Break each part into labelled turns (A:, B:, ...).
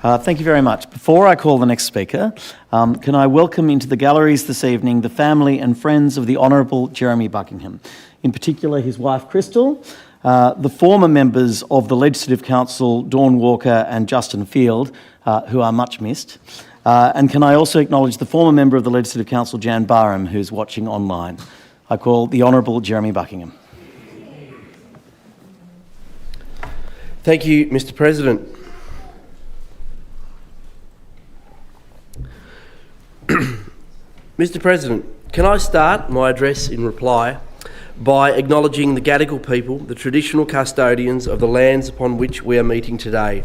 A: Thank you very much. Before I call the next speaker, can I welcome into the galleries this evening the family and friends of the Honourable Jeremy Buckingham, in particular his wife Crystal, the former members of the Legislative Council Dawn Walker and Justin Field, who are much missed, and can I also acknowledge the former member of the Legislative Council Jan Barham, who's watching online. I call the Honourable Jeremy Buckingham.
B: Thank you, Mr. President. Mr. President, can I start my address in reply by acknowledging the Gadigal people, the traditional custodians of the lands upon which we are meeting today.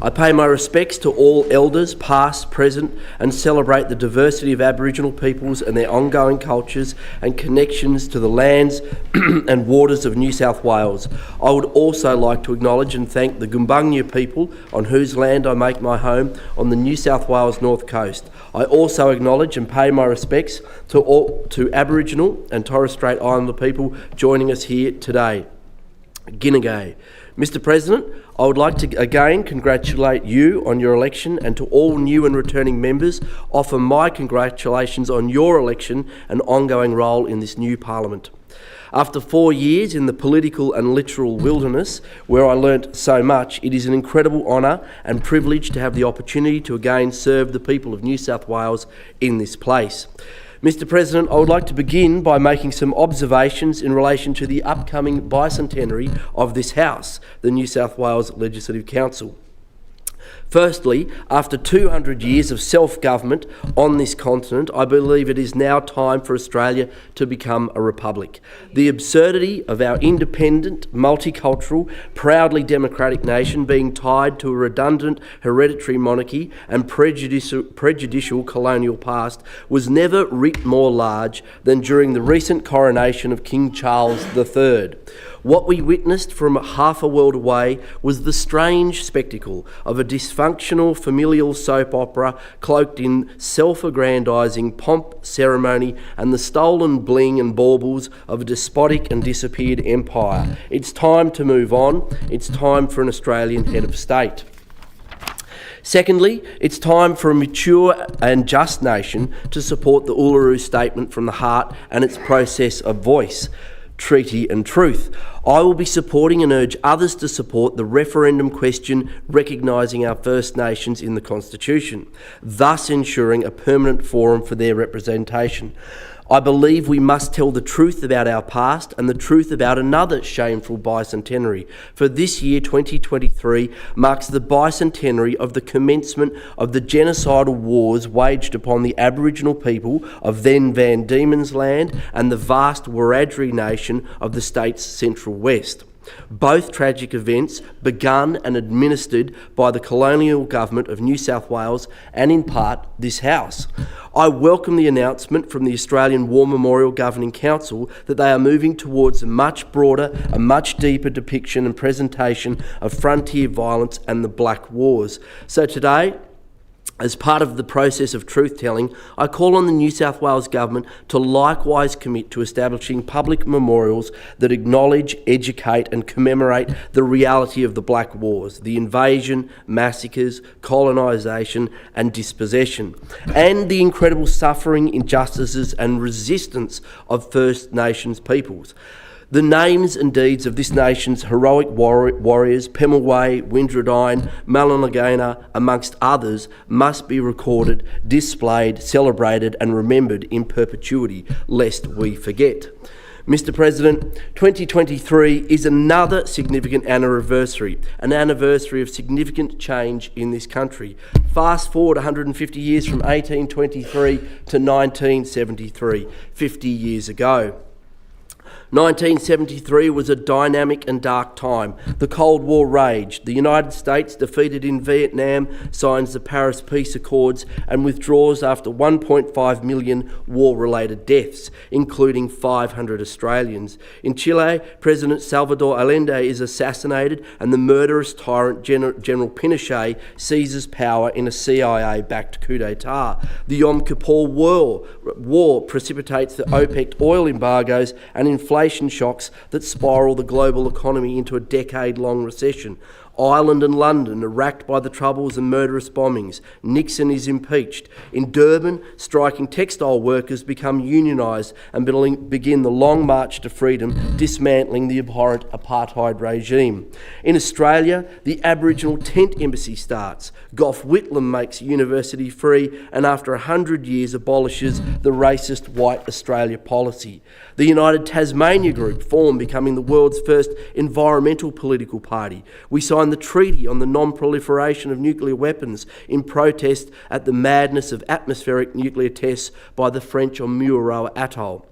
B: I pay my respects to all elders, past, present, and celebrate the diversity of Aboriginal peoples and their ongoing cultures and connections to the lands and waters of New South Wales. I would also like to acknowledge and thank the Gumbungnya people on whose land I make my home on the New South Wales North Coast. I also acknowledge and pay my respects to Aboriginal and Torres Strait Islander people joining us here today. Ginagay. Mr. President, I would like to again congratulate you on your election, and to all new and returning members, offer my congratulations on your election and ongoing role in this new Parliament. After 4 years in the political and literal wilderness, where I learnt so much, it is an incredible honour and privilege to have the opportunity to again serve the people of New South Wales in this place. Mr. President, I would like to begin by making some observations in relation to the upcoming bicentenary of this House, the New South Wales Legislative Council. Firstly, after 200 years of self-government on this continent, I believe it is now time for Australia to become a republic. The absurdity of our independent, multicultural, proudly democratic nation being tied to a redundant hereditary monarchy and prejudicial colonial past was never writ more large than during the recent coronation of King Charles III. What we witnessed from half a world away was the strange spectacle of a dysfunctional familial soap opera cloaked in self-aggrandising pomp, ceremony, and the stolen bling and baubles of a despotic and disappeared empire. It's time to move on. It's time for an Australian head of state. Secondly, it's time for a mature and just nation to support the Uluru Statement from the Heart and its process of voice, treaty and truth. I will be supporting and urge others to support the referendum question recognising our First Nations in the Constitution, thus ensuring a permanent forum for their representation. I believe we must tell the truth about our past and the truth about another shameful bicentenary. For this year, 2023, marks the bicentenary of the commencement of the genocidal wars waged upon the Aboriginal people of then Van Diemen's Land and the vast Wiradjuri nation of the state's Central West. Both tragic events begun and administered by the colonial government of New South Wales and in part this House. I welcome the announcement from the Australian War Memorial Governing Council that they are moving towards a much broader, a much deeper depiction and presentation of frontier violence and the Black Wars. So today, as part of the process of truth-telling, I call on the New South Wales Government to likewise commit to establishing public memorials that acknowledge, educate and commemorate the reality of the Black Wars, the invasion, massacres, colonisation and dispossession, and the incredible suffering, injustices and resistance of First Nations peoples. The names and deeds of this nation's heroic warriors, Pemulwuy, Windradine, Malanagana, amongst others, must be recorded, displayed, celebrated and remembered in perpetuity, lest we forget. Mr. President, 2023 is another significant anniversary, an anniversary of significant change in this country. Fast forward 150 years from 1823 to 1973, 50 years ago. 1973 was a dynamic and dark time. The Cold War raged. The United States, defeated in Vietnam, signs the Paris Peace Accords and withdraws after 1.5 million war-related deaths, including 500 Australians. In Chile, President Salvador Allende is assassinated and the murderous tyrant General Pinochet seizes power in a CIA-backed coup d'etat. The Yom Kippur War precipitates the OPEC oil embargoes and inflation shocks that spiral the global economy into a decade-long recession. Ireland and London are racked by the troubles and murderous bombings. Nixon is impeached. In Durban, striking textile workers become unionised and begin the long march to freedom, dismantling the abhorrent apartheid regime. In Australia, the Aboriginal tent embassy starts. Gough Whitlam makes university free and after 100 years abolishes the racist white Australia policy. The United Tasmania Group formed, becoming the world's first environmental political party. We signed the Treaty on the Non-Proliferation of Nuclear Weapons in protest at the madness of atmospheric nuclear tests by the French on Mururoa Atoll.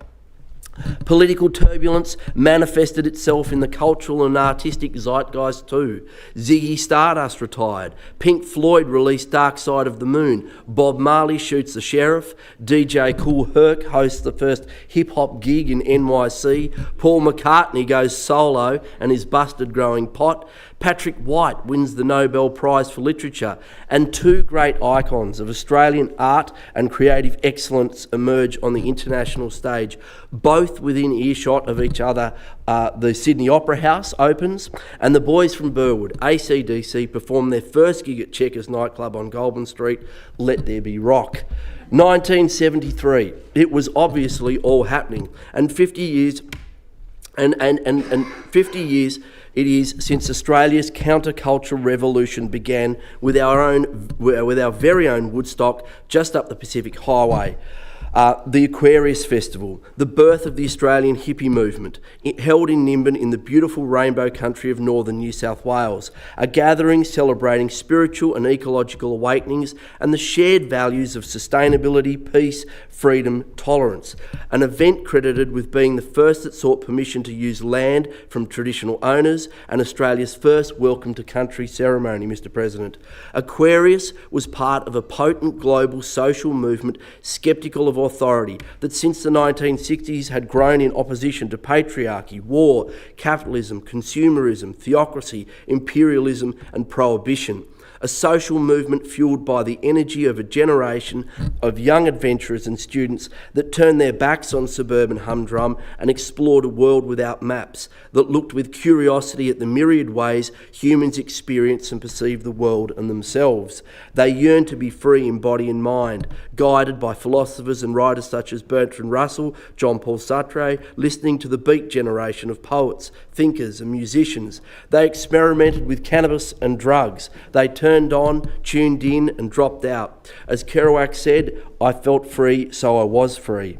B: Political turbulence manifested itself in the cultural and artistic zeitgeist too. Ziggy Stardust retired. Pink Floyd released Dark Side of the Moon. Bob Marley shoots the sheriff. DJ Kool Herc hosts the first hip-hop gig in NYC. Paul McCartney goes solo and is busted growing pot. Patrick White wins the Nobel Prize for Literature, and two great icons of Australian art and creative excellence emerge on the international stage, both within earshot of each other. The Sydney Opera House opens, and the boys from Burwood, AC/DC, perform their first gig at Checkers nightclub on Goulburn Street, Let There Be Rock. 1973, it was obviously all happening, and 50 years it is since Australia's counterculture revolution began with our very own Woodstock just up the Pacific Highway. The Aquarius Festival, the birth of the Australian hippie movement, held in Nimbin in the beautiful rainbow country of northern New South Wales, a gathering celebrating spiritual and ecological awakenings and the shared values of sustainability, peace, freedom, tolerance. An event credited with being the first that sought permission to use land from traditional owners and Australia's first Welcome to Country ceremony, Mr. President. Aquarius was part of a potent global social movement sceptical of authority that since the 1960s had grown in opposition to patriarchy, war, capitalism, consumerism, theocracy, imperialism and prohibition. A social movement fuelled by the energy of a generation of young adventurers and students that turned their backs on suburban humdrum and explored a world without maps, that looked with curiosity at the myriad ways humans experience and perceive the world and themselves. They yearned to be free in body and mind, guided by philosophers and writers such as Bertrand Russell, Jean-Paul Sartre, listening to the Beat generation of poets, thinkers and musicians. They experimented with cannabis and drugs. They turned on, tuned in and dropped out. As Kerouac said, I felt free, so I was free.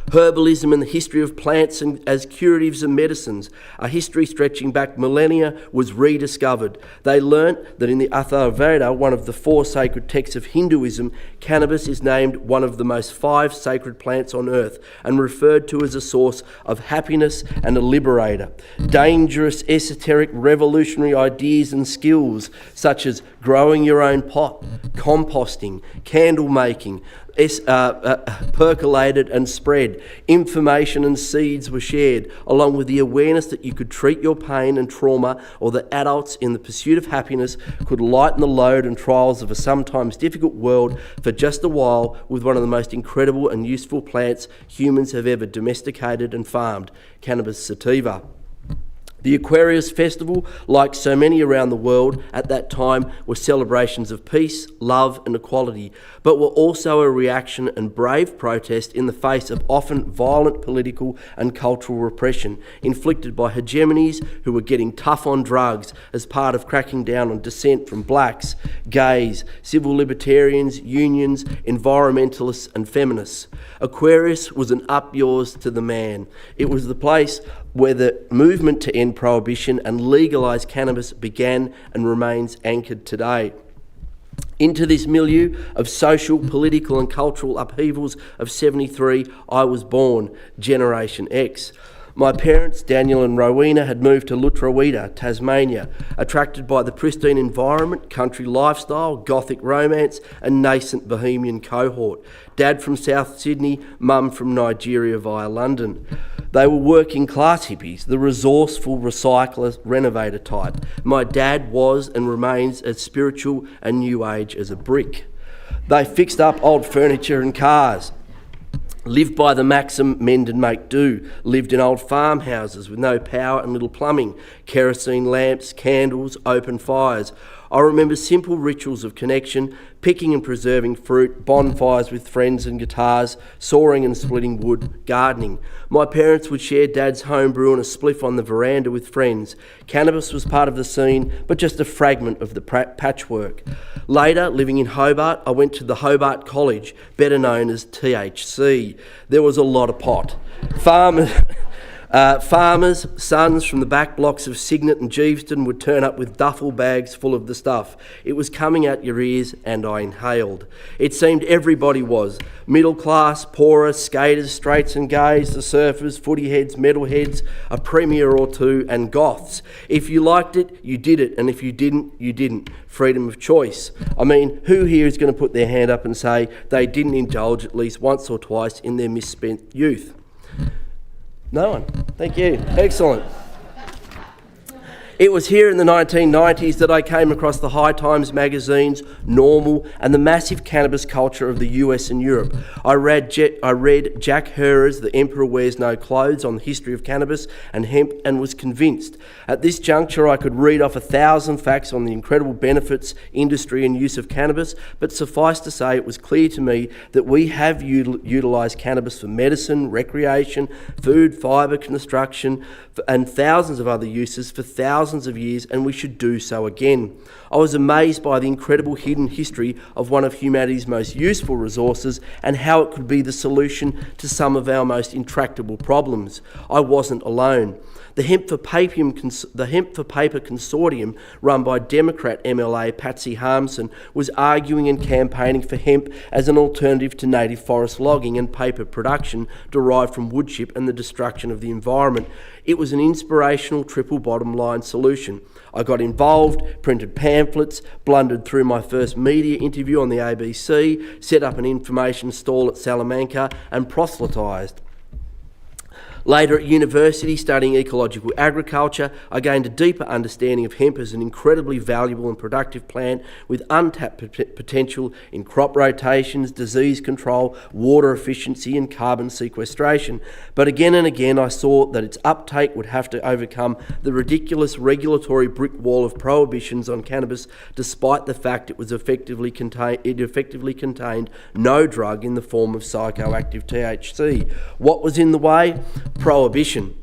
B: Herbalism and the history of plants and as curatives and medicines, a history stretching back millennia, was rediscovered. They learnt that in the Atharva Veda, one of the 4 sacred texts of Hinduism, cannabis is named one of the most 5 sacred plants on earth and referred to as a source of happiness and a liberator. Dangerous, esoteric, revolutionary ideas and skills such as growing your own pot, composting, candle making, percolated and spread. Information and seeds were shared, along with the awareness that you could treat your pain and trauma, or that adults in the pursuit of happiness could lighten the load and trials of a sometimes difficult world for just a while with one of the most incredible and useful plants humans have ever domesticated and farmed, cannabis sativa. The Aquarius Festival, like so many around the world at that time, were celebrations of peace, love and equality, but were also a reaction and brave protest in the face of often violent political and cultural repression inflicted by hegemonies who were getting tough on drugs as part of cracking down on dissent from blacks, gays, civil libertarians, unions, environmentalists and feminists. Aquarius was an up yours to the man. It was the place where the movement to end prohibition and legalise cannabis began and remains anchored today. Into this milieu of social, political and cultural upheavals of 73, I was born, Generation X. My parents, Daniel and Rowena, had moved to Lutruwita, Tasmania, attracted by the pristine environment, country lifestyle, gothic romance and nascent bohemian cohort. Dad from South Sydney, mum from Nigeria via London. They were working class hippies, the resourceful recycler, renovator type. My dad was and remains as spiritual and new age as a brick. They fixed up old furniture and cars, lived by the maxim mend and make do, lived in old farmhouses with no power and little plumbing, kerosene lamps, candles, open fires. I remember simple rituals of connection, picking and preserving fruit, bonfires with friends and guitars, sawing and splitting wood, gardening. My parents would share Dad's homebrew and a spliff on the veranda with friends. Cannabis was part of the scene, but just a fragment of the patchwork. Later, living in Hobart, I went to the Hobart College, better known as THC. There was a lot of pot. Farmers' sons from the back blocks of Cygnet and Geeveston would turn up with duffel bags full of the stuff. It was coming out your ears and I inhaled. It seemed everybody was. Middle class, poorer, skaters, straights and gays, the surfers, footy heads, metalheads, a premier or two and goths. If you liked it, you did it, and if you didn't, you didn't. Freedom of choice. I mean, who here is going to put their hand up and say they didn't indulge at least once or twice in their misspent youth? No one. Thank you. Excellent. It was here in the 1990s that I came across the High Times magazine's Normal and the massive cannabis culture of the US and Europe. I read Jack Herer's The Emperor Wears No Clothes on the history of cannabis and hemp and was convinced. At this juncture, I could read off 1,000 facts on the incredible benefits, industry and use of cannabis, but suffice to say it was clear to me that we have utilised cannabis for medicine, recreation, food, fibre, construction and thousands of other uses for thousands of years, and we should do so again. I was amazed by the incredible hidden history of one of humanity's most useful resources and how it could be the solution to some of our most intractable problems. I wasn't alone. The Hemp for Paper Consortium, run by Democrat MLA Patsy Harmson, was arguing and campaigning for hemp as an alternative to native forest logging and paper production derived from wood chip and the destruction of the environment. It was an inspirational triple bottom line solution. I got involved, printed pamphlets, blundered through my first media interview on the ABC, set up an information stall at Salamanca and proselytised. Later at university, studying ecological agriculture, I gained a deeper understanding of hemp as an incredibly valuable and productive plant with untapped potential in crop rotations, disease control, water efficiency and carbon sequestration. But again and again I saw that its uptake would have to overcome the ridiculous regulatory brick wall of prohibitions on cannabis, despite the fact it effectively contained no drug in the form of psychoactive THC. What was in the way? Prohibition.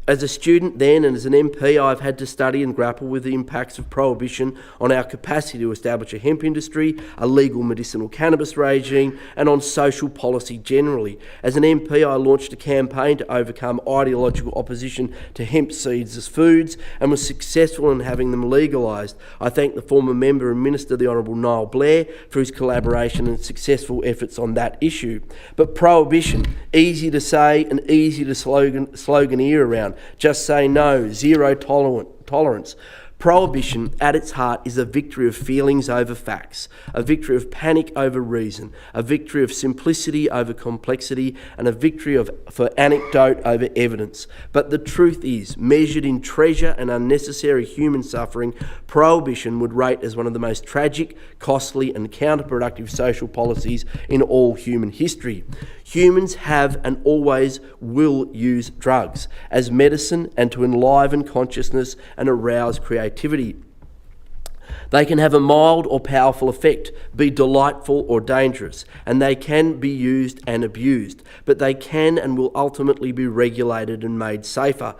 B: As a student then and as an MP, I've had to study and grapple with the impacts of prohibition on our capacity to establish a hemp industry, a legal medicinal cannabis regime, and on social policy generally. As an MP, I launched a campaign to overcome ideological opposition to hemp seeds as foods and was successful in having them legalised. I thank the former member and minister, the Honourable Niall Blair, for his collaboration and successful efforts on that issue. But prohibition, easy to say and easy to sloganeer around. Just say no, zero tolerance. Prohibition, at its heart, is a victory of feelings over facts, a victory of panic over reason, a victory of simplicity over complexity, and a victory for anecdote over evidence. But the truth is, measured in treasure and unnecessary human suffering, prohibition would rate as one of the most tragic, costly, and counterproductive social policies in all human history. Humans have and always will use drugs as medicine and to enliven consciousness and arouse creativity. They can have a mild or powerful effect, be delightful or dangerous, and they can be used and abused, but they can and will ultimately be regulated and made safer.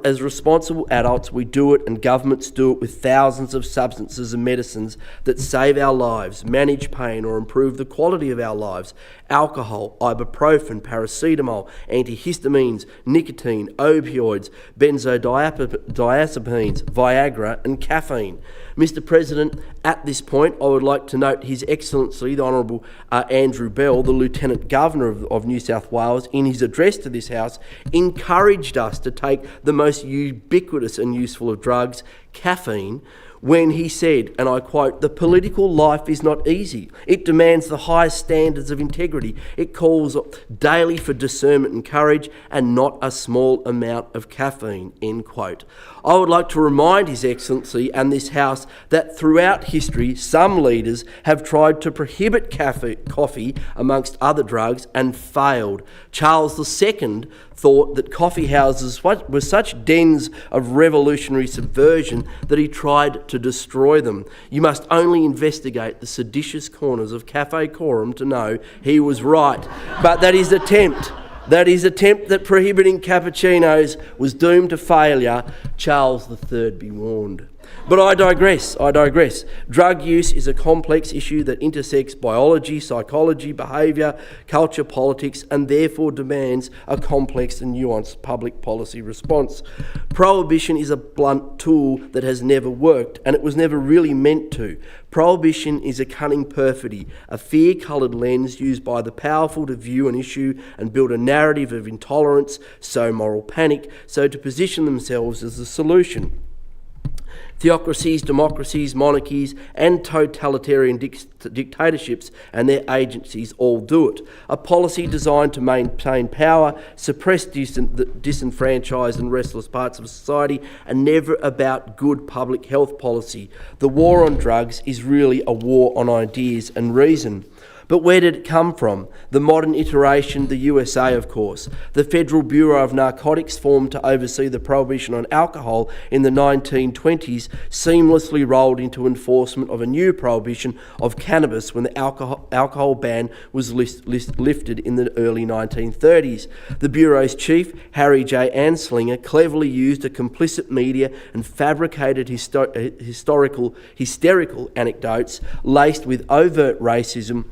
B: As responsible adults, we do it and governments do it with thousands of substances and medicines that save our lives, manage pain or improve the quality of our lives. Alcohol, ibuprofen, paracetamol, antihistamines, nicotine, opioids, benzodiazepines, Viagra and caffeine. Mr. President, at this point, I would like to note His Excellency, the Honourable Andrew Bell, the Lieutenant Governor of New South Wales, in his address to this House, encouraged us to take the most ubiquitous and useful of drugs, caffeine, when he said, and I quote, "The political life is not easy. It demands the highest standards of integrity. It calls daily for discernment and courage and not a small amount of caffeine," end quote. I would like to remind His Excellency and this House that throughout history, some leaders have tried to prohibit coffee amongst other drugs and failed. Charles II thought that coffee houses were such dens of revolutionary subversion that he tried to destroy them. You must only investigate the seditious corners of Cafe Coram to know he was right. But that his attempt at prohibiting cappuccinos was doomed to failure, Charles III be warned. But I digress. Drug use is a complex issue that intersects biology, psychology, behaviour, culture, politics, and therefore demands a complex and nuanced public policy response. Prohibition is a blunt tool that has never worked, and it was never really meant to. Prohibition is a cunning perfidy, a fear-coloured lens used by the powerful to view an issue and build a narrative of intolerance, sow moral panic, so to position themselves as the solution. Theocracies, democracies, monarchies and totalitarian dictatorships and their agencies all do it. A policy designed to maintain power, suppress disenfranchised and restless parts of society, and never about good public health policy. The war on drugs is really a war on ideas and reason. But where did it come from? The modern iteration, the USA, of course. The Federal Bureau of Narcotics, formed to oversee the prohibition on alcohol in the 1920s, seamlessly rolled into enforcement of a new prohibition of cannabis when the alcohol ban was lifted in the early 1930s. The Bureau's chief, Harry J. Anslinger, cleverly used a complicit media and fabricated hysterical anecdotes laced with overt racism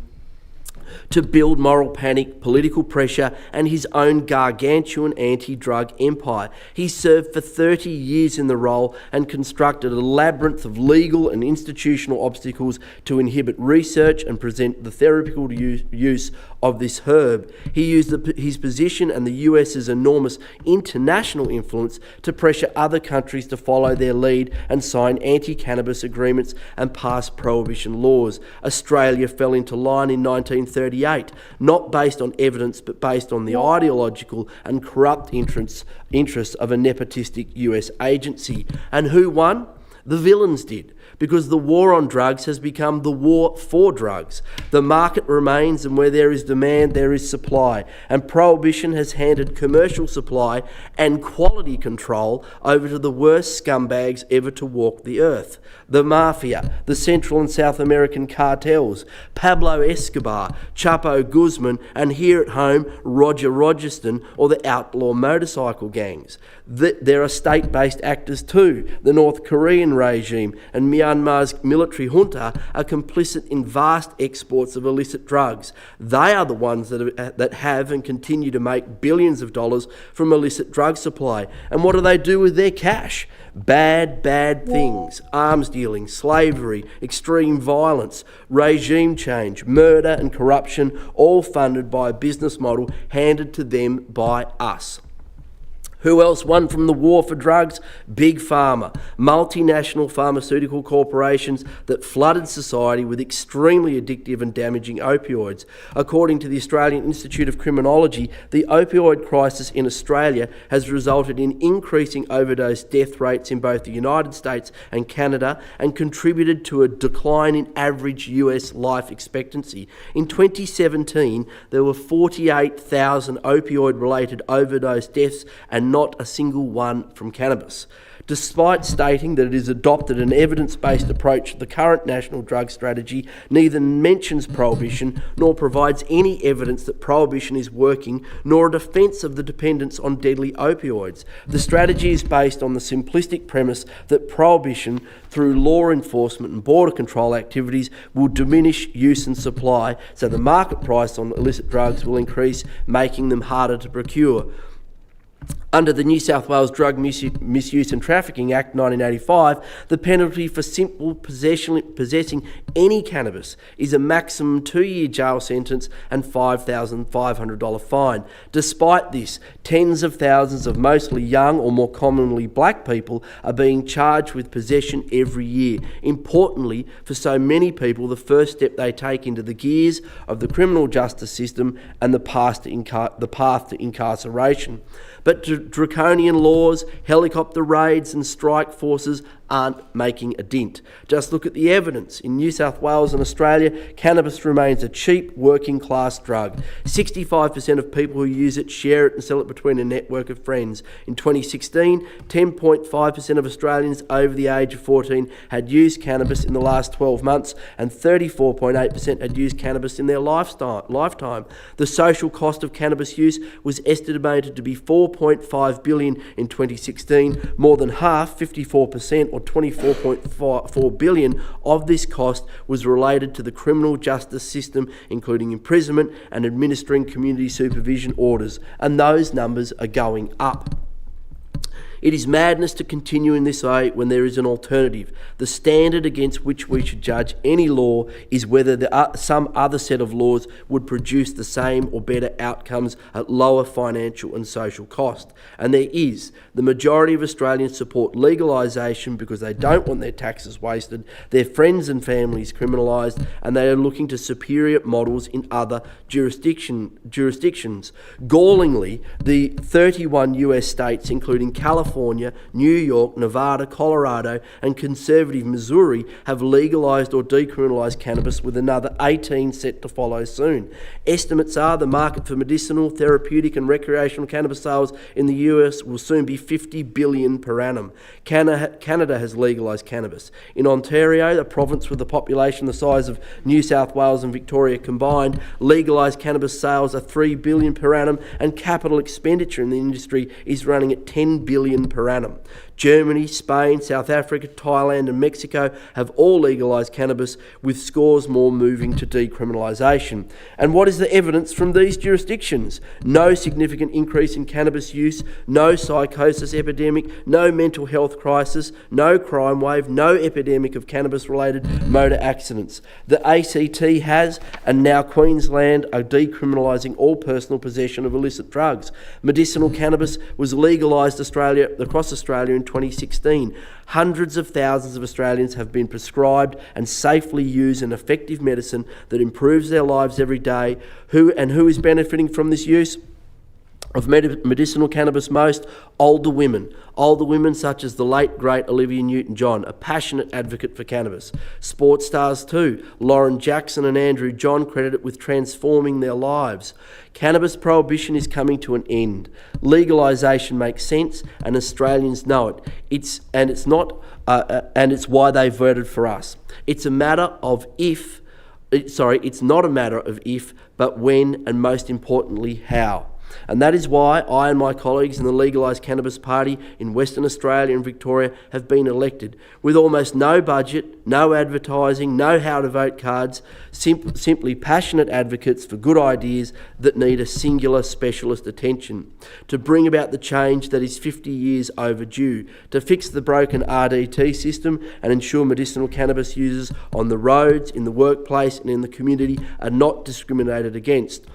B: to build moral panic, political pressure, and his own gargantuan anti-drug empire. He served for 30 years in the role and constructed a labyrinth of legal and institutional obstacles to inhibit research and present the therapeutical use of this herb. He used his position and the US's enormous international influence to pressure other countries to follow their lead and sign anti-cannabis agreements and pass prohibition laws. Australia fell into line in 1938, not based on evidence but based on the ideological and corrupt interests of a nepotistic US agency. And who won? The villains did, because the war on drugs has become the war for drugs. The market remains, and where there is demand, there is supply. And prohibition has handed commercial supply and quality control over to the worst scumbags ever to walk the earth. The mafia, the Central and South American cartels, Pablo Escobar, Chapo Guzman, and here at home, Roger Rogerston, or the outlaw motorcycle gangs. There are state-based actors too. The North Korean regime and Myanmar's military junta are complicit in vast exports of illicit drugs. They are the ones that have and continue to make billions of dollars from illicit drug supply. And what do they do with their cash? Bad things. Arms dealing, slavery, extreme violence, regime change, murder and corruption, all funded by a business model handed to them by us. Who else won from the war for drugs? Big Pharma, multinational pharmaceutical corporations that flooded society with extremely addictive and damaging opioids. According to the Australian Institute of Criminology, the opioid crisis in Australia has resulted in increasing overdose death rates in both the United States and Canada and contributed to a decline in average US life expectancy. In 2017, there were 48,000 opioid-related overdose deaths and not a single one from cannabis. Despite stating that it has adopted an evidence-based approach to the current national drug strategy, neither mentions prohibition nor provides any evidence that prohibition is working, nor a defence of the dependence on deadly opioids. The strategy is based on the simplistic premise that prohibition through law enforcement and border control activities will diminish use and supply, so the market price on illicit drugs will increase, making them harder to procure. Under the New South Wales Drug Misuse and Trafficking Act 1985, the penalty for simple possessing any cannabis is a maximum 2-year jail sentence and $5,500 fine. Despite this, tens of thousands of mostly young or more commonly black people are being charged with possession every year. Importantly, for so many people, the first step they take into the gears of the criminal justice system and the path to incarceration. But draconian laws, helicopter raids and strike forces aren't making a dent. Just look at the evidence. In New South Wales and Australia, cannabis remains a cheap working class drug. 65% of people who use it share it and sell it between a network of friends. In 2016, 10.5% of Australians over the age of 14 had used cannabis in the last 12 months, and 34.8% had used cannabis in their lifetime. The social cost of cannabis use was estimated to be $4.5 billion in 2016. More than half, 54%, or $24.4 billion of this cost was related to the criminal justice system, including imprisonment and administering community supervision orders, and those numbers are going up. It is madness to continue in this way when there is an alternative. The standard against which we should judge any law is whether some other set of laws would produce the same or better outcomes at lower financial and social cost. And there is. The majority of Australians support legalisation because they don't want their taxes wasted, their friends and families criminalised, and they are looking to superior models in other jurisdictions. Gallingly, the 31 US states, including California, New York, Nevada, Colorado and conservative Missouri have legalised or decriminalised cannabis, with another 18 set to follow soon. Estimates are the market for medicinal, therapeutic and recreational cannabis sales in the US will soon be $50 billion per annum. Canada has legalised cannabis. In Ontario, a province with a population the size of New South Wales and Victoria combined, legalised cannabis sales are $3 billion per annum, and capital expenditure in the industry is running at $10 billion per annum. Germany, Spain, South Africa, Thailand and Mexico have all legalised cannabis, with scores more moving to decriminalisation. And what is the evidence from these jurisdictions? No significant increase in cannabis use, no psychosis epidemic, no mental health crisis, no crime wave, no epidemic of cannabis-related motor accidents. The ACT has, and now Queensland, are decriminalising all personal possession of illicit drugs. Medicinal cannabis was legalised across Australia in 2016. Hundreds of thousands of Australians have been prescribed and safely use an effective medicine that improves their lives every day. Who is benefiting from this use of medicinal cannabis most? Older women such as the late great Olivia Newton-John, a passionate advocate for cannabis. Sports stars too, Lauren Jackson and Andrew John, credit it with transforming their lives. Cannabis prohibition is coming to an end. Legalisation makes sense, and Australians know it. It's why they voted for us. It's not a matter of if, but when, and most importantly, how. And that is why I and my colleagues in the Legalise Cannabis Party in Western Australia and Victoria have been elected. With almost no budget, no advertising, no how to vote cards, simply passionate advocates for good ideas that need a singular specialist attention. To bring about the change that is 50 years overdue. To fix the broken RDT system and ensure medicinal cannabis users on the roads, in the workplace and in the community are not discriminated against.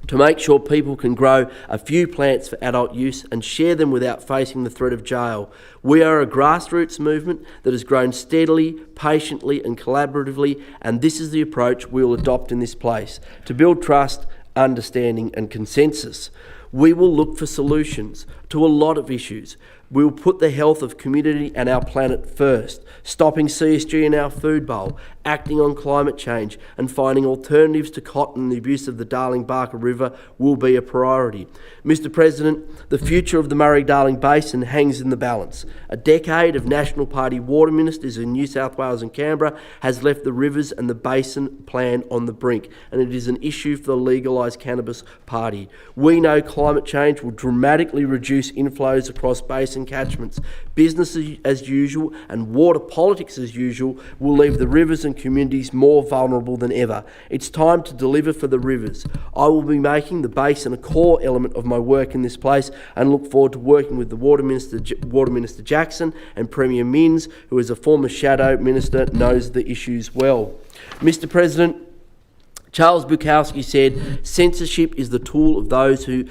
B: To make sure people can grow a few plants for adult use and share them without facing the threat of jail. We are a grassroots movement that has grown steadily, patiently and collaboratively, and this is the approach we will adopt in this place, to build trust, understanding and consensus. We will look for solutions to a lot of issues. We will put the health of community and our planet first, stopping CSG in our food bowl, acting on climate change and finding alternatives to cotton and the abuse of the Darling-Barker River will be a priority. Mr President, the future of the Murray-Darling Basin hangs in the balance. A decade of National Party water ministers in New South Wales and Canberra has left the rivers and the basin plan on the brink, and it is an issue for the Legalise Cannabis Party. We know climate change will dramatically reduce inflows across basin catchments. Business as usual and water politics as usual will leave the rivers and communities more vulnerable than ever. It's time to deliver for the rivers. I will be making the basin a core element of my work in this place and look forward to working with the Water Minister Jackson and Premier Minns, who as a former Shadow Minister knows the issues well. Mr President, Charles Bukowski said, censorship is the tool of those who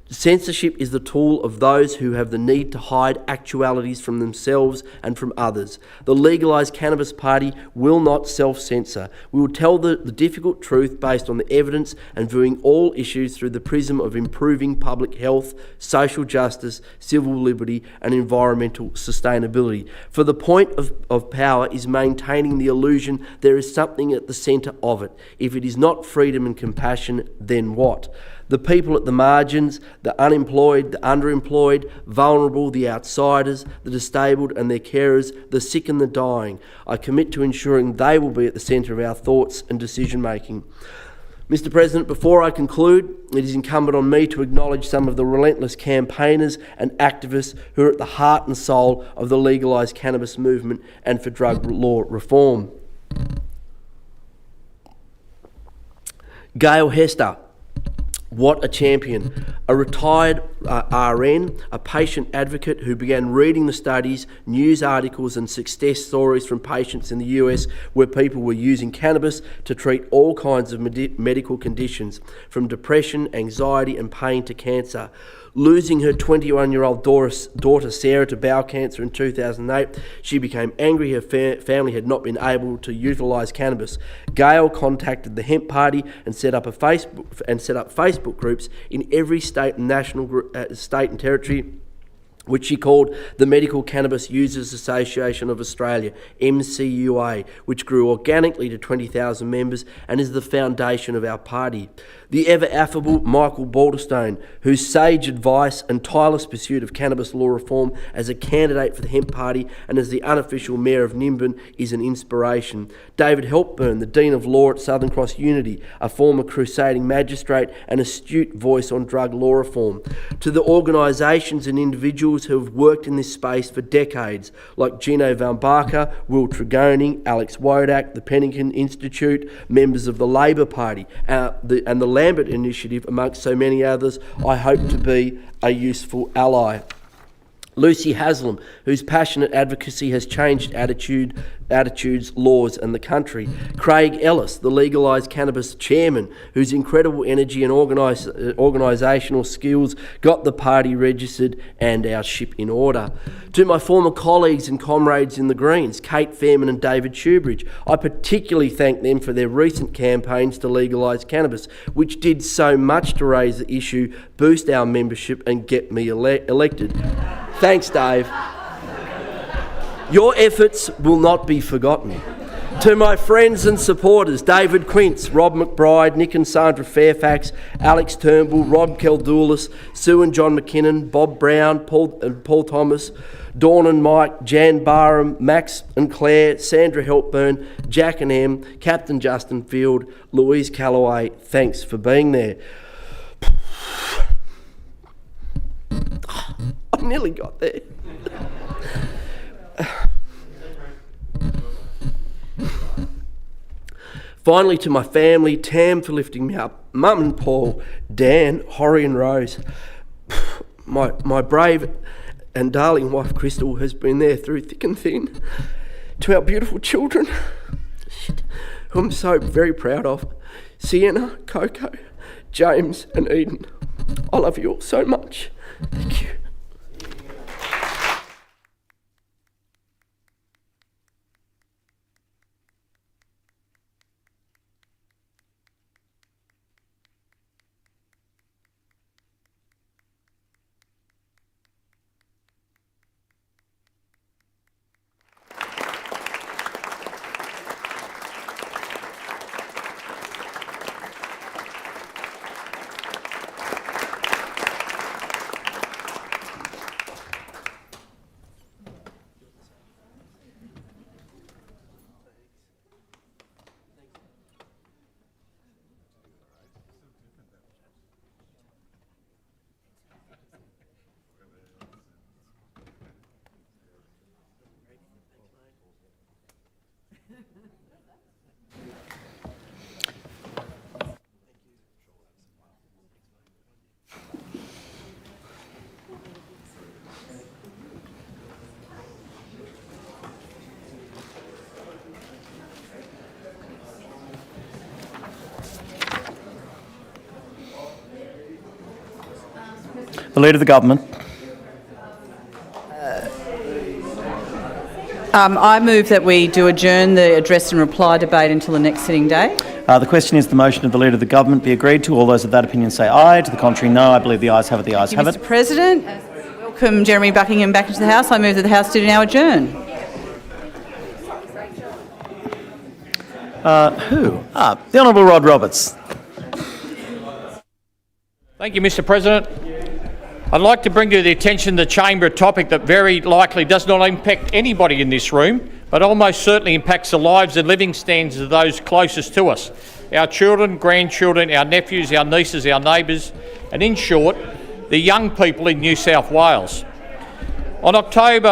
B: Censorship is the tool of those who have the need to hide actualities from themselves and from others. The Legalise Cannabis Party will not self-censor. We will tell the difficult truth based on the evidence and viewing all issues through the prism of improving public health, social justice, civil liberty and environmental sustainability. For the point of power is maintaining the illusion there is something at the centre of it. If it is not freedom and compassion, then what? The people at the margins, the unemployed, the underemployed, vulnerable, the outsiders, the disabled and their carers, the sick and the dying. I commit to ensuring they will be at the centre of our thoughts and decision making. Mr. President, before I conclude, it is incumbent on me to acknowledge some of the relentless campaigners and activists who are at the heart and soul of the Legalise Cannabis movement and for drug law reform. Gail Hester. What a champion. A retired RN, a patient advocate who began reading the studies, news articles and success stories from patients in the US where people were using cannabis to treat all kinds of medical conditions, from depression, anxiety and pain to cancer. Losing her 21-year-old daughter Sarah to bowel cancer in 2008, she became angry her family had not been able to utilise cannabis. Gail contacted the Hemp Party and set up Facebook groups in every state and state and territory, which she called the Medical Cannabis Users Association of Australia, MCUA, which grew organically to 20,000 members and is the foundation of our party. The ever-affable Michael Balderstone, whose sage advice and tireless pursuit of cannabis law reform as a candidate for the Hemp Party and as the unofficial mayor of Nimbin is an inspiration. David Helpburn, the Dean of Law at Southern Cross Unity, a former crusading magistrate and astute voice on drug law reform. To the organisations and individuals who have worked in this space for decades, like Gino Valbarca, Will Tregoni, Alex Wodak, the Pennington Institute, members of the Labor Party, and the Lambert Initiative, amongst so many others, I hope to be a useful ally. Lucy Haslam, whose passionate advocacy has changed attitudes, laws and the country. Craig Ellis, the Legalise Cannabis chairman, whose incredible energy and organisational skills got the party registered and our ship in order. To my former colleagues and comrades in the Greens, Kate Fairman and David Shoebridge, I particularly thank them for their recent campaigns to legalise cannabis, which did so much to raise the issue, boost our membership and get me elected. Thanks, Dave. Your efforts will not be forgotten. To my friends and supporters, David Quince, Rob McBride, Nick and Sandra Fairfax, Alex Turnbull, Rob Keldoulis, Sue and John McKinnon, Bob Brown, Paul Thomas, Dawn and Mike, Jan Barham, Max and Claire, Sandra Helpburn, Jack and Em, Captain Justin Field, Louise Calloway, thanks for being there. I nearly got there. Finally, to my family, Tam for lifting me up, Mum and Paul, Dan, Horry and Rose. My brave and darling wife, Crystal, has been there through thick and thin. To our beautiful children, who I'm so very proud of, Sienna, Coco, James and Eden. I love you all so much. Thank you.
A: The Leader of the Government.
C: I move that we do adjourn the address and reply debate until the next sitting day.
A: The question is the motion of the Leader of the Government be agreed to. All those of that opinion say aye. To the contrary, no. I believe the ayes have it. The ayes have it.
C: Mr. President, as we welcome Jeremy Buckingham back into the House, I move that the House do now adjourn.
A: Who? The Honourable Rod Roberts.
D: Thank you, Mr. President. I'd like to bring to the attention of the chamber a topic that very likely does not impact anybody in this room, but almost certainly impacts the lives and living standards of those closest to us, our children, grandchildren, our nephews, our nieces, our neighbours, and in short, the young people in New South Wales. On October